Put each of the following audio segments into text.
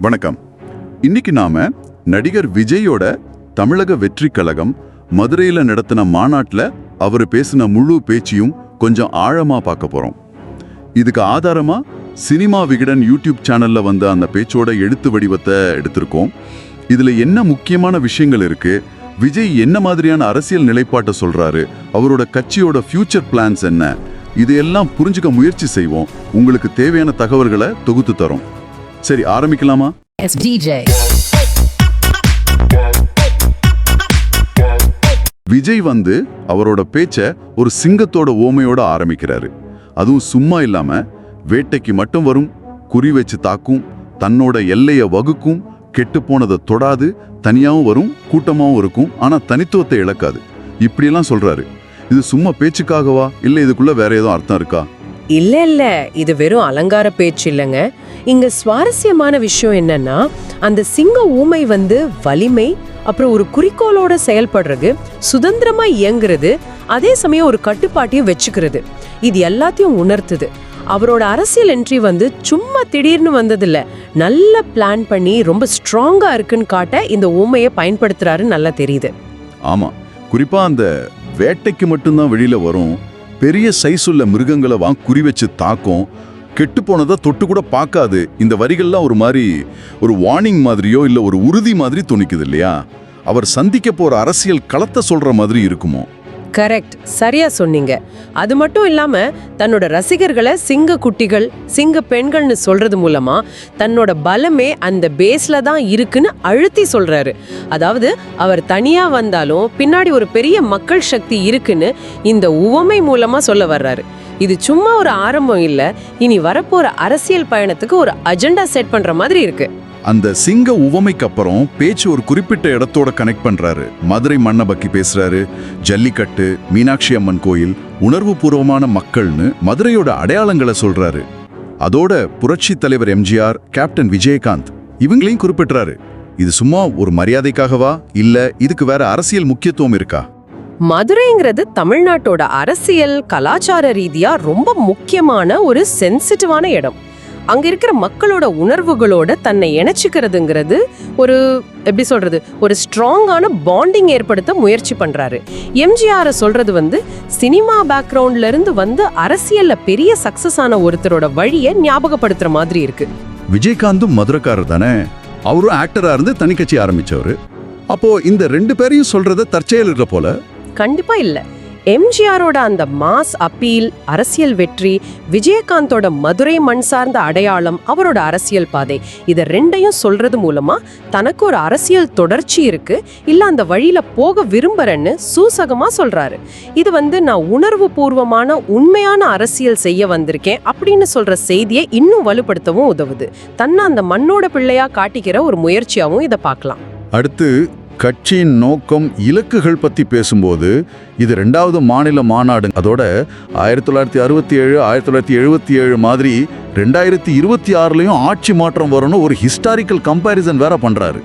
வணக்கம். இன்னைக்கு நாம நடிகர் விஜயோட தமிழக வெற்றி கழகம் மதுரையில் நடத்தின மாநாட்டில் அவர் பேசின முழு பேச்சையும் கொஞ்சம் ஆழமா பார்க்க போறோம். இதுக்கு ஆதாரமா சினிமா விகடன் யூடியூப் சேனல்ல வந்த அந்த பேச்சோட எழுத்து வடிவத்தை எடுத்திருக்கோம். இதுல என்ன முக்கியமான விஷயங்கள் இருக்கு, விஜய் என்ன மாதிரியான அரசியல் நிலைப்பாட்டை சொல்றாரு, அவரோட கட்சியோட ஃபியூச்சர் பிளான்ஸ் என்ன, இதையெல்லாம் புரிஞ்சுக்க முயற்சி செய்வோம். உங்களுக்கு தேவையான தகவல்களை தொகுத்து தரோம். சரி, ஆரம்பிக்கலாமா? விஜய் அவரோட பேச்ச ஒரு சிங்கத்தோட ஓமையோட ஆரம்பிக்கிறாரு. அதுவும் சும்மா இல்லாம வேட்டைக்கு மட்டும் வரும், குறி வச்சு தாக்கும், தன்னோட எல்லைய வகுக்கும், கெட்டு போனதை தொடாது, தனியாவும் வரும், கூட்டமாவும் இருக்கும், ஆனா தனித்துவத்தை இழக்காது, இப்படியெல்லாம் சொல்றாரு. இது சும்மா பேச்சுக்காகவா, இல்ல இதுக்குள்ள வேற ஏதோ அர்த்தம் இருக்கா? இல்ல, இது வெறும் அலங்கார பேச்சு இல்லைங்க. இங்க சுவாரஸ்யமான விஷயம் என்னன்னா, அந்த சிங்க ஊமை வலிமை, அப்புறம் ஒரு குறிக்கோளோட செயல்படுறது, சுதந்திரமா இயங்குறது, அதே சமயம் ஒரு கட்டுப்பாட்டையும் வச்சுக்கிறது, இது எல்லாத்தையும் உணர்த்துது. அவரோட அரசியல் என்ட்ரி சும்மா திடீர்னு வந்ததில்ல, நல்ல பிளான் பண்ணி ரொம்ப ஸ்ட்ராங்கா இருக்குன்னு காட்ட இந்த ஊமையை பயன்படுத்துறாருன்னு நல்லா தெரியுது. ஆமா, குறிப்பா அந்த வேட்டைக்கு மட்டும்தான் வெளியில வரும், பெரிய சைஸுள்ள மிருகங்களை குறி வச்சு தாக்கும், கெட்டு போனதை தொட்டு கூட பார்க்காது. இந்த வரிகள்லாம் ஒரு வார்னிங் மாதிரியோ இல்ல ஒரு உறுதி மாதிரி துணிக்குது இல்லையா? அவர் சந்திக்க போற அரசியல் களத்தை சொல்ற மாதிரி இருக்குமோ? கரெக்ட், சரியா சொன்னீங்க. அது மட்டும் இல்லாம தன்னோட ரசிகர்களை சிங்க குட்டிகள், சிங்க பெண்கள்னு சொல்றது மூலமா தன்னோட பலமே அந்த பேஸ்ல தான் இருக்குன்னு அழுத்தி சொல்றாரு. அதாவது அவர் தனியா வந்தாலும் பின்னாடி ஒரு பெரிய மக்கள் சக்தி இருக்குன்னு இந்த உவமை மூலமா சொல்ல வர்றாரு. இது சும்மா ஒரு ஆரம்பம் இல்ல, இனி வரப்போற அரசியல் பயணத்துக்கு ஒரு அஜெண்டா செட் பண்ற மாதிரி இருக்கு. அந்த சிங்க உவமைக்கு அப்புறம் பேச்சு ஒரு குறிப்பிட்ட இடத்தோட கனெக்ட் பண்றாரு. மதுரை மண்ணை பத்தி பேசுறாரு, ஜல்லிக்கட்டு, மீனாட்சி அம்மன் கோயில், உணர்வு பூர்வமான மக்கள்னு மதுரையோட அடையாளங்களை சொல்றாரு. அதோட புரட்சி தலைவர் எம்ஜிஆர், கேப்டன் விஜயகாந்த் இவங்களையும் குறிப்பிட்டாரு. இது சும்மா ஒரு மரியாதைக்காகவா, இல்ல இதுக்கு வேற அரசியல் முக்கியத்துவம் இருக்கா? மதுரைங்கிறது தமிழ்நாட்டோட அரசியல் கலாச்சார ரீதியா ரொம்ப முக்கியமான ஒரு சென்சிட்டிவான இடம். அங்க இருக்கிற மக்களோட உணர்வுகளோட தன்னை இணைச்சிக்கிறதுங்கிறது ஒரு எப்படி சொல்றது, ஒரு ஸ்ட்ராங்கான பாண்டிங் ஏற்படுத்த முயற்சி பண்றாரு. எம்ஜிஆர் சொல்றது சினிமா பேக்ரவுண்ட்ல இருந்து அரசியல்ல பெரிய சக்சஸ் ஆன ஒருத்தரோட வழியை ஞாபகப்படுத்துற மாதிரி இருக்கு. விஜயகாந்தும் மதுரைக்காரர் தானே, அவரும் ஆக்டரா இருந்து தனி கட்சி ஆரம்பிச்சவரு. அப்போ இந்த ரெண்டு பேரையும் சொல்றத தற்செயல் இருக்க போல? கண்டிப்பா இல்ல. எம்ஜிஆரோட அந்த மாஸ் அப்பீல், அரசியல் வெற்றி, விஜயகாந்தோட மதுரை மண் சார்ந்த அடையாளம், அவரோட அரசியல் பாதை, இத ரெண்டையும் சொல்றது மூலமா தனக்கு ஒரு அரசியல் தொடர்ச்சி இருக்கு, இல்ல அந்த வழியில போக விரும்புறேன்னு சூசகமா சொல்றாரு. இது நான் உணர்வு பூர்வமான உண்மையான அரசியல் செய்ய வந்திருக்கேன் அப்படின்னு சொல்ற செய்தியை இன்னும் வலுப்படுத்தவும் உதவுது. தன்னை அந்த மண்ணோட பிள்ளையா காட்டிக்கிற ஒரு முயற்சியாவும் இதை பார்க்கலாம். அடுத்து கட்சியின் நோக்கம், இலக்குகள் பத்தி பேசும்போது இது 2வது மாநில மாநாடு. அதோட 1967, 1977 மாதிரி 2026லயும் ஆட்சி மாற்றம் வரும்னு ஒரு ஹிஸ்டாரிக்கல் கம்பேரிசன் வேற பண்றாரு.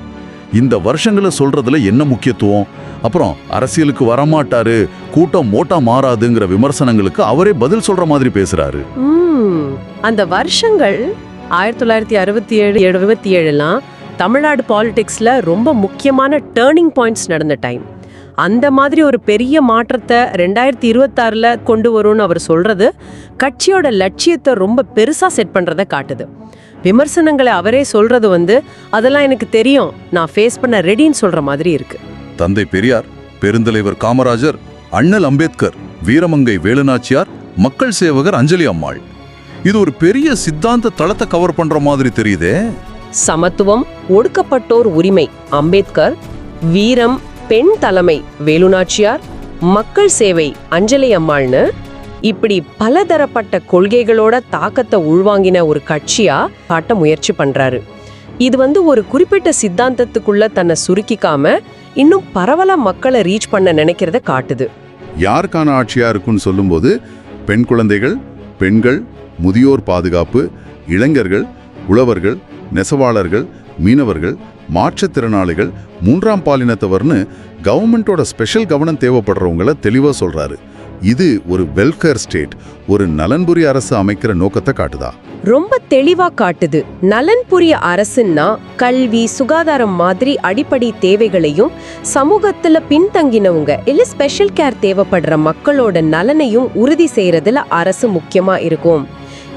இந்த வருஷங்களை சொல்றதுல என்ன முக்கியத்துவம்? அப்புறம் அரசியலுக்கு வரமாட்டாரு, கூட்டம் மோட்டா மாறாதுங்கிற விமர்சனங்களுக்கு அவரே பதில் சொல்ற மாதிரி பேசுறாரு. அந்த வருஷங்கள் 1967, 77லாம் தமிழ்நாடு பாலிடிக்ஸ்ல ரொம்ப முக்கியமான டேர்னிங் பாயிண்ட்ஸ் நடந்த டைம். அந்த மாதிரி ஒரு பெரிய மாற்றத்தை 2026ல கொண்டு வரும்னு அவர் சொல்றது கட்சியோட லட்சியத்தை ரொம்ப பெருசா செட் பண்றதை காட்டுது. விமர்சனங்களை அவரே சொல்றது அதெல்லாம் எனக்கு தெரியும், நான் ஃபேஸ் பண்ண ரெடின்னு சொல்ற மாதிரி இருக்கு. தந்தை பெரியார், பெருந்தலைவர் காமராஜர், அண்ணல் அம்பேத்கர், வீரமங்கை வேலுநாச்சியார், மக்கள் சேவகர் அஞ்சலி அம்மாள், இது ஒரு பெரிய சித்தாந்த தளத்தை கவர் பண்ற மாதிரி தெரியுதே. சமத்துவம், ஒடுக்கப்பட்டோர் உரிமை அம்பேத்கர், வீரம், பெண் தலைமை வேலுநாச்சியார், மக்கள் சேவை அஞ்சலி அம்மாள்னு இப்படி பலதரப்பட்ட கொள்கைகளோட தாக்கத்தை உள்வாங்கின ஒரு கட்சியா காட்ட முயற்சி பண்றாரு. இது ஒரு குறிப்பிட்ட சித்தாந்தத்துக்குள்ள தன்னை சுருக்கிக்காம இன்னும் பரவலா மக்களை ரீச் பண்ண நினைக்கிறத காட்டுது. யாருக்கான ஆட்சியா இருக்குன்னு சொல்லும்போது பெண் குழந்தைகள், பெண்கள், முதியோர் பாதுகாப்பு, இளைஞர்கள், உழவர்கள், நெசவாளர்கள், மீனவர்கள், மாற்றுத்திறனாளிகள், 3ஆம் பாலினத்தவர்னு கவர்மெண்டோட ஸ்பெஷல் கவனம் தேவைப்படுறவங்கள தெளிவா சொல்றாரு. இது ஒரு வெல்ஃபேர் ஸ்டேட், ஒரு நலன்புரி அரசு அமைக்கிற நோக்கத்தை காட்டுதா? ரொம்ப தெளிவா காட்டுது. நலன் புரிய அரசுன்னா கல்வி, சுகாதாரம் மாதிரி அடிப்படை தேவைகளையும், சமூகத்துல பின்தங்கினவங்க இல்ல ஸ்பெஷல் கேர் தேவைப்படுற மக்களோட நலனையும் உறுதி செய்யறதுல அரசு முக்கியமா இருக்கும்.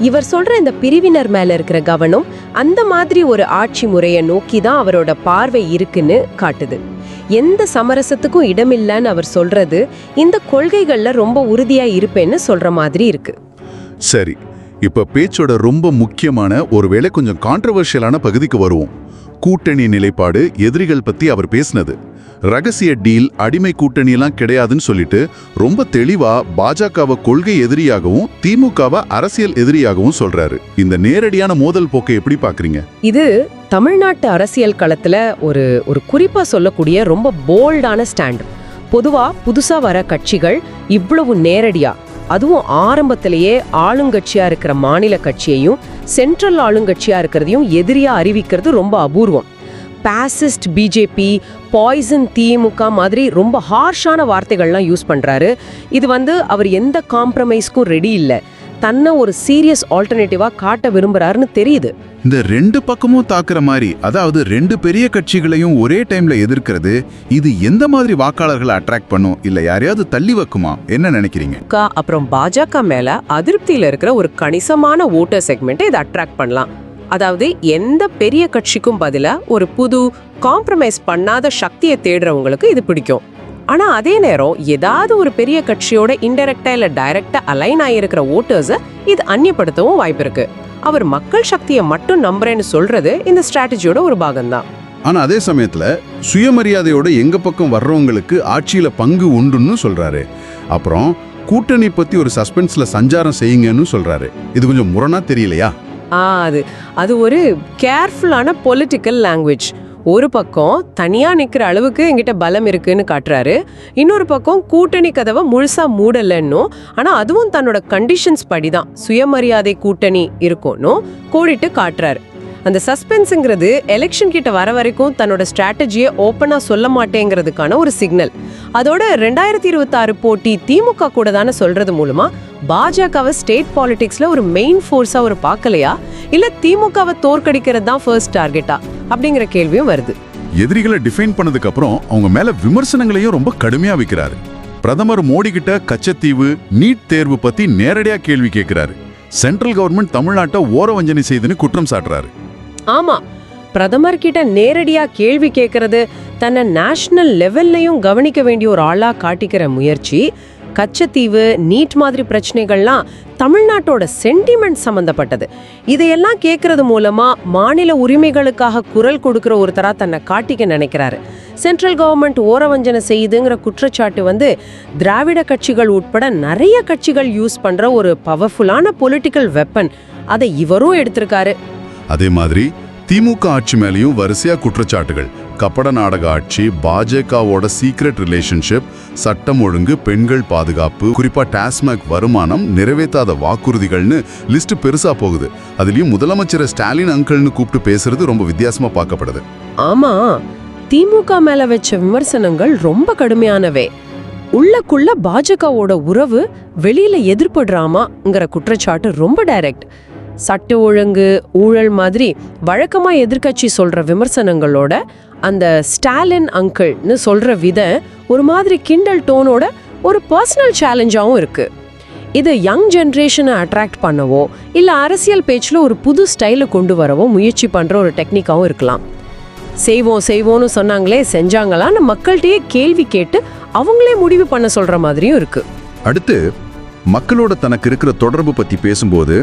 இவர் சொல்ற இந்த பிரிவினர் மேல இருக்கிற கவனம் அந்த மாதிரி ஒரு ஆட்சி முறையை நோக்கி தான் அவரோட பார்வை இருக்குன்னு காட்டுது. எந்த சமரசத்துக்கும் இடமில்லைன்னு அவர் சொல்றது இந்த கொள்கைகள்ல ரொம்ப உறுதியா இருப்பேன்னு சொல்ற மாதிரி இருக்கு. சரி, இப்ப பேச்சோட ரொம்ப முக்கியமான ஒருவேளை கொஞ்சம் கான்ட்ரவர்ஷியலான பகுதிக்கு வருவோம். கூட்டணி நிலைப்பாடு, எதிரிகள் பத்தி அவர் பேசினது. ரகசிய டீல், அடிமை கூட்டணி எல்லாம் கிடையாதுன்னு சொல்லிட்டு ரொம்ப தெளிவா பாஜகவை கொள்கை எதிரியாகவும் திமுகவை அரசியல் எதிரியாகவும் சொல்றாரு. இந்த நேரடியான மோதல் போக்கை எப்படி பாக்குறீங்க? இது தமிழ்நாட்டு அரசியல் களத்துல ஒரு குறிப்பா சொல்லக்கூடிய ரொம்ப போல்டான ஸ்டாண்ட். பொதுவா புதுசா வர கட்சிகள் இவ்வளவு நேரடியா, அதுவும் ஆரம்பத்திலேயே ஆளுங்கட்சியா இருக்கிற மாநில கட்சியையும் சென்ட்ரல் ஆளுங்கட்சியா இருக்கிறதையும் எதிரியா அறிவிக்கிறது ரொம்ப அபூர்வம். பாசிஸ்ட் பிஜேபி, பாய்சன் திமுக மாதிரி ரொம்ப ஹார்ஷான வார்த்தைகள்லாம் யூஸ் பண்றாரு. இது அவர் எந்த காம்ப்ரமைஸ்க்கும் ரெடி இல்லை, தன்னை ஒரு சீரியஸ் ஆல்டர்னேட்டிவா காட்ட விரும்புறாருன்னு தெரியுது. இந்த ரெண்டு பக்கமும் தாக்குற மாதிரி, அதாவது ரெண்டு பெரிய கட்சிகளையும் ஒரே டைம்ல எதிர்க்கிறது, இது எந்த மாதிரி வாக்காளர்களை அட்ராக்ட் பண்ணும், இல்ல யாரையாவது தள்ளி வைக்குமா? என்ன நினைக்கிறீங்க? அப்புறம் பாஜக மேல அதிருப்தியில இருக்கிற ஒரு கணிசமான ஓட்டர் செக்மெண்ட்டை இதை அட்ராக்ட் பண்ணலாம். அதாவது எந்த பெரிய கட்சிக்கும் பதிலா ஒரு புது காம்ப்ரமைஸ் பண்ணாத சக்தியை தேடுறவங்களுக்கு இது பிடிக்கும். ஆனா அதே நேரம் ஏதாவது ஒரு பெரிய கட்சியோட இன்டைரக்டா இல்ல டைரக்டா அலைன் ஆகியிருக்கிற ஓட்டர்ஸை இது அந்நியப்படுத்தவும் வாய்ப்பு இருக்கு. அவர் மக்கள் சக்தியை மட்டும் நம்புறேன்னு சொல்றது இந்த ஸ்ட்ராட்டஜியோட ஒரு பாகம்தான். ஆனா அதே சமயத்துல சுயமரியாதையோட எங்க பக்கம் வர்றவங்களுக்கு ஆட்சியில பங்கு உண்டுன்னு சொல்றாரு. அப்புறம் கூட்டணி பத்தி ஒரு சஸ்பென்ஸ்ல சஞ்சாரம் செய்யுங்கன்னு சொல்றாரு. இது கொஞ்சம் முரணா தெரியலையா? அது ஒரு கேர்ஃபுல்லான பொலிட்டிக்கல் லாங்குவேஜ். ஒரு பக்கம் தனியா நிக்கிற அளவுக்கு என்கிட்ட பலம் இருக்குன்னு காட்டுறாரு, இன்னொரு பக்கம் கூட்டணி கதவை முழுசா மூடலன்னும், ஆனா அதுவும் தன்னோட கண்டிஷன்ஸ் படிதான் சுயமரியாதை கூட்டணி இருக்கும்னும் கோடிட்டு காட்டுறாரு. அந்த சஸ்பென்ஸுங்கிறது எலெக்ஷன் கிட்ட வர வரைக்கும் தன்னோட ஸ்ட்ராட்டஜியை ஓப்பனா சொல்ல மாட்டேங்கிறதுக்கான ஒரு சிக்னல். அதோட 2026 போட்டி திமுக கூட தானே சொல்றது மூலமா பாஜகவை ஸ்டேட் பாலிடிக்ஸ்ல ஒரு மெயின் ஃபோர்ஸா ஒரு பார்க்கலையா, இல்ல திமுகவை தோற்கடிக்கிறது தான் ஃபர்ஸ்ட் டார்கெட்டா அப்படிங்கிற கேள்வியும் வருது. எதிரிகளை டிஃபைன் பண்ணதுக்கு அப்புறம் அவங்க மேல விமர்சனங்களையும் ரொம்ப கடுமையா வைக்கிறாரு. பிரதமர் மோடி கிட்ட கச்சத்தீவு, நீட் தேர்வு பத்தி நேரடியா கேள்வி கேட்கிறாரு. சென்ட்ரல் கவர்மெண்ட் தமிழ்நாட்டை ஓரவஞ்சனை செய்துன்னு குற்றம் சாட்டுறாரு. ஆமா, பிரதமர் கிட்ட நேரடியா கேள்வி கேட்கறது தன்னை நேஷனல் லெவல்லையும் கவனிக்க வேண்டிய ஒரு ஆளா காட்டிக்கிற முயற்சி. கச்சத்தீவு, நீட் மாதிரி பிரச்சனைகள்லாம் தமிழ்நாட்டோட சென்டிமெண்ட் சம்பந்தப்பட்டது. இதையெல்லாம் கேட்கறது மூலமா மாநில உரிமைகளுக்காக குரல் கொடுக்கிற ஒருத்தரா தன்னை காட்டிக்க நினைக்கிறாரு. சென்ட்ரல் கவர்மெண்ட் ஓரவஞ்சனை செய்யுதுங்கிற குற்றச்சாட்டு திராவிட கட்சிகள் உட்பட நிறைய கட்சிகள் யூஸ் பண்ற ஒரு பவர்ஃபுல்லான பொலிட்டிக்கல் வெப்பன். அதை இவரும் எடுத்திருக்காரு. அதே மாதிரி திமுக ஆட்சி மேலேயும் வரிசையா குற்றச்சாட்டுகள். கப்பட நாடக ஆட்சி, பாஜகவோட சீக்ரெட் ரிலேஷன்ஷிப், சட்டம் ஒழுங்கு, பெண்கள் பாதுகாப்பு, குறிப்பா டாஸ்மாக் வருமானம், நிறைவேற்றாத வாக்குறுதிகள்னு லிஸ்ட் பெருசா போகுது. அதுலயும் முதலமைச்சர் ஸ்டாலின் அங்கிள்னு கூப்பிட்டு பேசுறது ரொம்ப வித்தியாசமா பார்க்கப்படுது. ஆமா, திமுக மேல வச்ச விமர்சனங்கள் ரொம்ப கடுமையானவே. உள்ளக்குள்ள பாஜகவோட உறவு வெளியில எதிர்படுறாமாங்கிற குற்றச்சாட்டு ரொம்ப டைரக்ட். சட்ட ஒழுங்கு, ஊழல் மாதிரி வழக்கமா எதிர்க்கட்சி சொல்ற விமர்சனங்களோட அந்த ஸ்டாலின் அங்கிள்னு சொல்ற விதம் ஒரு மாதிரி கிண்டல் டோனோட ஒரு பர்சனல் சேலஞ்சாவும் இருக்கு. இது யங் ஜென்ரேஷனை அட்ராக்ட் பண்ணவோ இல்ல அரசியல் பேச்சில் ஒரு புது ஸ்டைலை கொண்டு வரவோ முயற்சி பண்ற ஒரு டெக்னிக்காவும் இருக்கலாம். செய்வோம்னு சொன்னாங்களே, செஞ்சாங்களான்னு மக்கள்கிட்டயே கேள்வி கேட்டு அவங்களே முடிவு பண்ண சொல்ற மாதிரியும் இருக்கு. அடுத்து மக்களோட தனக்கு இருக்கிற தொடர்பு பத்தி பேசும்போது,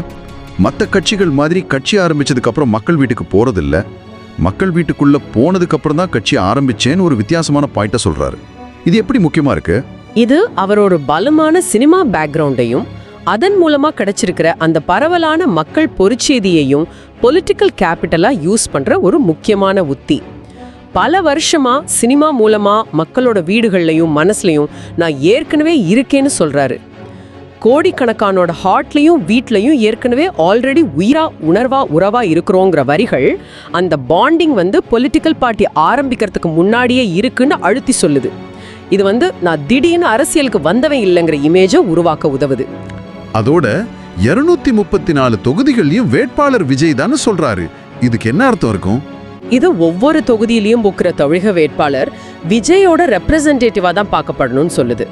மற்ற கட்சிகள் மாதிரி கட்சி ஆரம்பிச்சதுக்கு அப்புறம் மக்கள் வீட்டுக்கு போறதில்ல, மக்கள் வீட்டுக்குள்ள போனதுக்கு அப்புறம் தான் கட்சி ஆரம்பிச்சேன்னு ஒரு வித்தியாசமான பாயிண்ட சொல்றாரு. இது எப்படி முக்கியமா இருக்கு? இது அவரோட பலமான சினிமா பேக்ரவுண்டையும் அதன் மூலமா கிடைச்சிருக்கிற அந்த பரவலான மக்கள் பொறிச்செய்தியையும் பொலிட்டிக்கல் கேபிட்டலா யூஸ் பண்ற ஒரு முக்கியமான உத்தி. பல வருஷமா சினிமா மூலமா மக்களோட வீடுகள்லையும் மனசுலையும் நான் ஏற்கனவே இருக்கேன்னு சொல்றாரு. கோடிக்கணக்கானோட ஹார்ட்லையும் வீட்லையும் ஏற்கனவே ஆல்ரெடி உறவா இருக்கிறோங்கிற வரிகள் அந்த பாண்டிங் பொலிட்டிக்கல் பார்ட்டி ஆரம்பிக்கிறதுக்கு முன்னாடியே இருக்குன்னு அழுத்தி சொல்லுது. இது நான் திடீர்னு அரசியலுக்கு வந்தவன் இல்லைங்கிற இமேஜை உருவாக்க உதவுது. அதோட 234 தொகுதிகள்லயும் வேட்பாளர் விஜய் தானே சொல்றாரு. இதுக்கு என்ன அர்த்தம் இருக்கும்? இது ஒவ்வொரு தொகுதியிலையும் புக்கிற தமிழக வேட்பாளர் விஜயோட ரெப்ரசன்டேட்டிவா தான் பார்க்கப்படணும்னு சொல்லுது.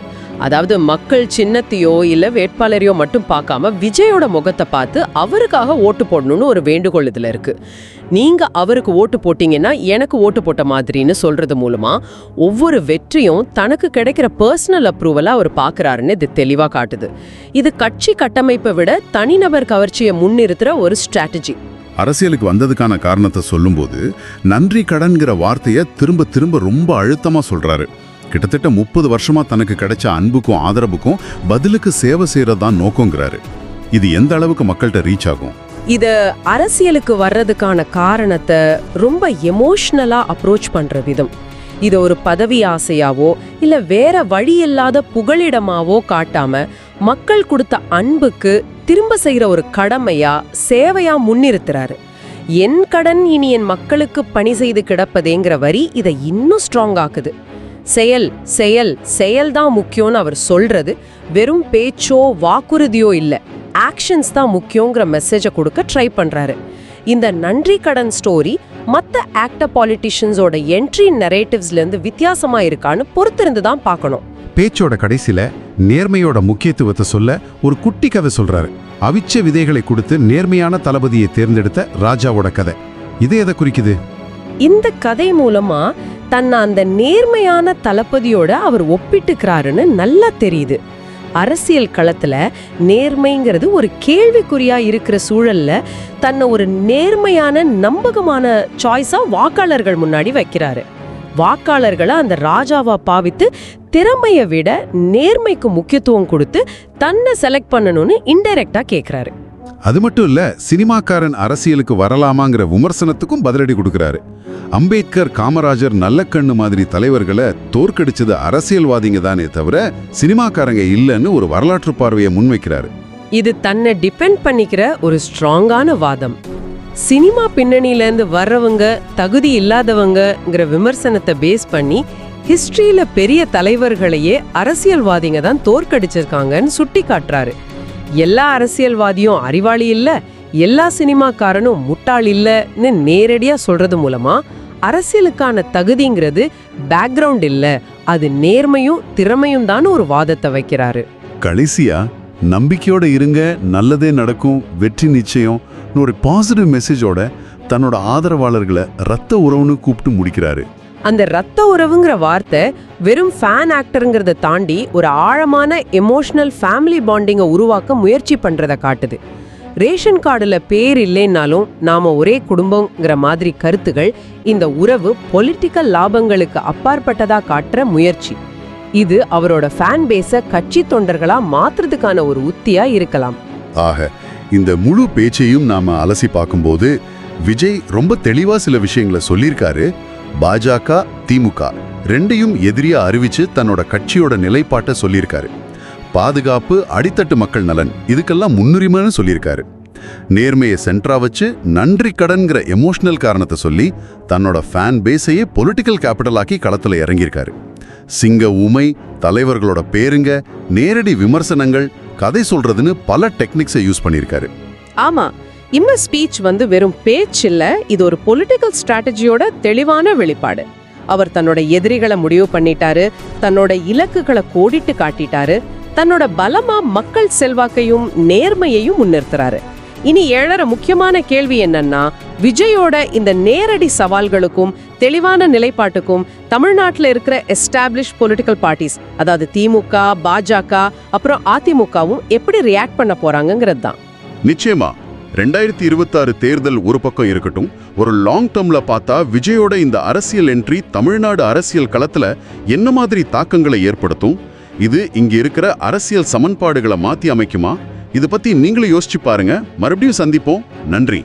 அதாவது மக்கள் சின்னத்தையோ இல்ல வேட்பாளரையோ மட்டும் பார்க்காம விஜயோட முகத்தை பார்த்து அவருக்காக ஓட்டு போடணும்னு ஒரு வேண்டுகோள் இதுல இருக்கு. நீங்க அவருக்கு ஓட்டு போட்டீங்கன்னா எனக்கு ஓட்டு போட்ட மாதிரின்னு சொல்றது மூலமா ஒவ்வொரு வெற்றியும் தனக்கு கிடைக்கிற பர்சனல் அப்ரூவலா அவர் பார்க்கறாருன்னு இது தெளிவா காட்டுது. இது கட்சி கட்டமைப்பை விட தனிநபர் கவர்ச்சியை முன்னிறுத்துற ஒரு ஸ்ட்ராட்டஜி. அரசியலுக்கு வந்ததுக்கான காரணத்தை சொல்லும்போது நன்றி கடன்கிற வார்த்தையை திரும்ப திரும்ப ரொம்ப அழுத்தமா சொல்றாரு. கிட்டத்தட்ட 30 வருஷமா தனக்கு கிடைச்ச அன்புக்கும் ஆதரவுக்கும் பதிலுக்கு சேவை செய்யறதான் நோக்கங்கிறாரு. இது எந்த அளவுக்கு மக்கள்கிட்ட ரீச் ஆகும்? இது அரசியலுக்கு வர்றதுக்கான காரணத்தை ரொம்ப எமோஷனலா அப்ரோச் பண்ற விதம். இது ஒரு பதவி ஆசையாவோ இல்ல வேற வழி இல்லாத புகலிடமாவோ காட்டாம மக்கள் கொடுத்த அன்புக்கு திரும்ப செய்யற ஒரு கடமையா சேவையா முன்னிறுத்துறாரு. என் கடன் இனி என் மக்களுக்கு பணி செய்து கிடப்பதேங்கிற வரி இதை இன்னும் ஸ்ட்ராங் ஆக்குது. செயல் செயல் செயல் தான் முக்கியம்னு அவர் சொல்றது வெறும் பேச்சோ வாக்குறுதியோ இல்ல, ஆக்ஷன்ஸ் தான் முக்கியங்கிற மெசேஜை கொடுக்க ட்ரை பண்றாரு. இந்த நன்றி கடன் ஸ்டோரி மற்ற ஆக்டர் பாலிட்டிஷியன்ஸோட என்ட்ரி நரேட்டிவ்ஸ்ல இருந்து வித்தியாசமா இருக்கான்னு பொறுத்திருந்து தான் பார்க்கணும். பேச்சோட கடைசில நேர்மையோட முக்கியத்துவத்தை சொல்ல ஒரு குட்டி கதை சொல்றாரு. அவிச்ச விதைகளை கொடுத்து நேர்மையான தளபதியை தேர்ந்தெடுத்த ராஜாவோட கதை. இது எதை குறிக்குது? இந்த கதை மூலமா தன்னை அந்த நேர்மையான தளபதியோட அவர் ஒப்பிட்டுக்கிறாருன்னு நல்லா தெரியுது. அரசியல் களத்துல நேர்மைங்கிறது ஒரு கேள்விக்குறியா இருக்கிற சூழல்ல தன்னை ஒரு நேர்மையான நம்பகமான சாய்ஸா வாக்காளர்கள் முன்னாடி வைக்கிறாரு. வாக்காளர்களை அந்த ராஜாவா பாவித்து திறமையை விட நேர்மைக்கு முக்கியத்துவம் கொடுத்து தன்னை செலக்ட் பண்ணணும்னு இன்டைரக்டா கேட்கிறாரு. அது மட்டும் இல்ல, சினிமாக்காரன் அரசியலுக்கு வரலாமாங்கிற விமர்சனத்துக்கும் பதிலடி கொடுக்கிறாரு. அம்பேத்கர், காமராஜர், நல்லக்கண்ணு மாதிரி தலைவர்களை தோற்கடிச்சது அரசியல்வாதிங்க தானே தவிர சினிமாக்காரங்க இல்லைன்னு ஒரு வரலாற்று பார்வையை முன்வைக்கிறாரு. இது தன்னை டிபெண்ட் பண்ணிக்கிற ஒரு ஸ்ட்ராங்கான வாதம். சினிமா பின்னணியிலேருந்து வர்றவங்க தகுதி இல்லாதவங்கங்கிற விமர்சனத்தை பேஸ் பண்ணி ஹிஸ்டரியில பெரிய தலைவர்களையே அரசியல்வாதிங்க தான் தோற்கடிச்சிருக்காங்கன்னு சுட்டி காட்டுறாரு. எல்லா அரசியல்வாதியும் அறிவாளி இல்ல, எல்லா சினிமாக்காரனும் முட்டாள் இல்லன்னு நேரடியா சொல்றது மூலமா அரசியலுக்கான தகுதிங்கிறது பேக்ரவுண்ட் இல்ல, அது நேர்மையும் திறமையும் தான் ஒரு வாதத்தை வைக்கிறாரு. கடைசியா நம்பிக்கையோட இருங்க, நல்லதே நடக்கும், வெற்றி நிச்சயம் ஒரு பாசிட்டிவ் மெசேஜோட தன்னோட ஆதரவாளர்களை ரத்த உறவுன்னு கூப்பிட்டு முடிக்கிறாரு. அந்த ரத்த உறவுங்கிற வார்த்தை வெறும் ஃபேன் ஆக்டருங்கிறத தாண்டி ஒரு ஆழமான எமோஷனல் ஃபேமிலி பாண்டிங்கை உருவாக்க முயற்சி பண்றதை காட்டுது. ரேஷன் கார்டுல பேர் இல்லைன்னாலும் நாம ஒரே குடும்பங்கிற மாதிரி கருத்துகள் இந்த உறவு பொலிட்டிக்கல் லாபங்களுக்கு அப்பாற்பட்டதா காட்டுற முயற்சி. இது அவரோட ஃபேன் பேஸை கட்சி தொண்டர்களா மாத்துறதுக்கான ஒரு உத்தியா இருக்கலாம். ஆக இந்த முழு பேச்சையும் நாம அலசி பார்க்கும்போது விஜய் ரொம்ப தெளிவா சில விஷயங்களை சொல்லியிருக்காரு. பாஜக, திமுக ரெண்டையும் எதிரியா அறிவிச்சு தன்னோட கட்சியோட நிலைப்பாட்டை சொல்லியிருக்காரு. பாதுகாப்பு, அடித்தட்டு மக்கள் நலன் இதுக்கெல்லாம் முன்னுரிமைன்னு சொல்லியிருக்காரு. நேர்மையை சென்ட்ரா வச்சு நன்றி கடன்கிற எமோஷனல் காரணத்தை சொல்லி தன்னோட ஃபேன் பேஸையே பொலிட்டிக்கல் கேபிட்டல் ஆக்கி களத்துல இறங்கியிருக்காரு. சிங்க உமை, தலைவர்களோட பேருங்க, நேரடி விமர்சனங்கள், கதை சொல்றதுன்னு பல டெக்னிக்ஸை யூஸ் பண்ணியிருக்காரு. ஆமா, இந்த ஸ்பீச் வெறும் பேச்சு இல்ல, இது ஒரு பொலிட்டிக்கல் ஸ்ட்ராட்டஜியோட தெளிவான வெளிப்பாடு. அவர் தன்னோட எதிரிகளை முடிவு பண்ணிட்டாரு, தன்னோட இலக்குகளை கோடிட்டு காட்டிட்டாரு, தன்னோட பலமா மக்கள் செல்வாக்கையும் நேர்மையையும் முன்னிறுத்துறாரு. இனி எழற முக்கியமான கேள்வி என்னன்னா, விஜயோட இந்த நேரடி சவால்களுக்கும் தெளிவான நிலைப்பாட்டுக்கும் தமிழ்நாட்டில் இருக்கிற எஸ்டாப்ளிஷ் பொலிட்டிக்கல் பார்ட்டிஸ், அதாவது திமுக, பாஜக, அப்புறம் அதிமுகவும் எப்படி ரியாக்ட் பண்ண போறாங்கிறது தான். நிச்சயமா 2026 தேர்தல் ஒரு பக்கம் இருக்கட்டும், ஒரு லாங் டேர்ம்ல பார்த்தா விஜயோட இந்த அரசியல் என்ட்ரி தமிழ்நாடு அரசியல் களத்துல என்ன மாதிரி தாக்கங்களை ஏற்படுத்தும்? இது இங்க இருக்கிற அரசியல் சமன்பாடுகளை மாத்தி அமைக்குமா? இதை பத்தி நீங்களும் யோசிச்சு பாருங்க. மறுபடியும் சந்திப்போம். நன்றி.